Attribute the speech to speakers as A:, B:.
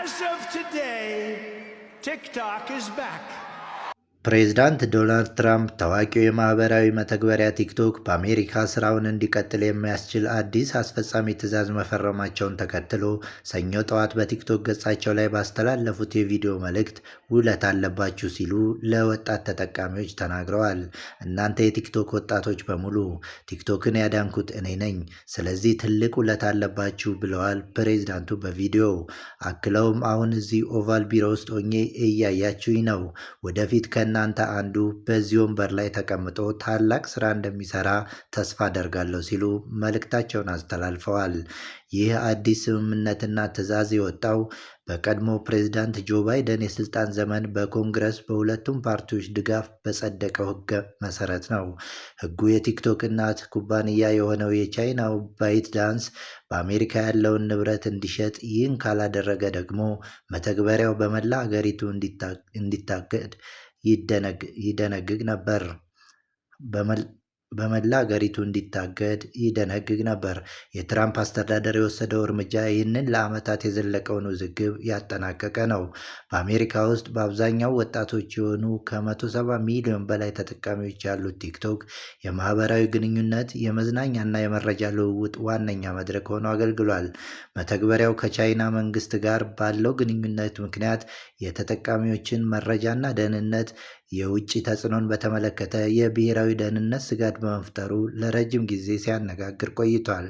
A: As of today, TikTok is back.
B: ፕሬዝዳንት ዶናልድ ትራምፕ ታዋቂው የማህበራዊ መተግበሪያ ቲክቶክ በአሜሪካ ስራውን እንዲቀጥል የሚያስችል አዲስ አስፈጻሚ ትዕዛዝ መፈረማቸውን ተከትሎ ሰኞ ጠዋት በቲክቶክ ገጻቸው ላይ ባስተላለፉት የቪዲዮ መልእክት ውለታ አለባችሁ ሲሉ ለወጣት ተጠቃሚዎች ተናግረዋል። እናንተ የቲክቶክ ወጣቶች በሙሉ ቲክቶክን ያዳንኩት እኔ ነኝ፣ ስለዚህ ትልቅ ውለታ አለባችሁ ብለዋል ፕሬዝዳንቱ በቪዲዮው። አክለውም አሁን እዚህ ኦቫል ቢሮ ውስጥ ሆኜ እያያችሁኝ ነው። ወደፊት እናንተ አንዱ በዚህ ወንበር ላይ ተቀምጦ ታላቅ ስራ እንደሚሰራ ተስፋ አደርጋለሁ ሲሉ መልእክታቸውን አስተላልፈዋል። ይህ አዲስ ስምምነትና ትዕዛዝ የወጣው በቀድሞ ፕሬዝዳንት ጆ ባይደን የስልጣን ዘመን በኮንግረስ በሁለቱም ፓርቲዎች ድጋፍ በጸደቀው ሕግ መሰረት ነው። ሕጉ የቲክቶክ እናት ኩባንያ የሆነው የቻይናው ባይት ዳንስ በአሜሪካ ያለውን ንብረት እንዲሸጥ፣ ይህን ካላደረገ ደግሞ መተግበሪያው በመላ አገሪቱ እንዲታገድ ይደነግግ ነበር። በመላ አገሪቱ እንዲታገድ ይደነግግ ነበር። የትራምፕ አስተዳደር የወሰደው እርምጃ ይህንን ለዓመታት የዘለቀውን ውዝግብ ያጠናቀቀ ነው። በአሜሪካ ውስጥ በአብዛኛው ወጣቶች የሆኑ ከ170 ሚሊዮን በላይ ተጠቃሚዎች ያሉት ቲክቶክ የማህበራዊ ግንኙነት፣ የመዝናኛና የመረጃ ልውውጥ ዋነኛ መድረክ ሆኖ አገልግሏል። መተግበሪያው ከቻይና መንግስት ጋር ባለው ግንኙነት ምክንያት የተጠቃሚዎችን መረጃና ደህንነት፣ የውጭ ተጽዕኖን በተመለከተ የብሔራዊ ደህንነት ስጋት በመፍጠሩ ለረጅም ጊዜ ሲያነጋግር ቆይቷል።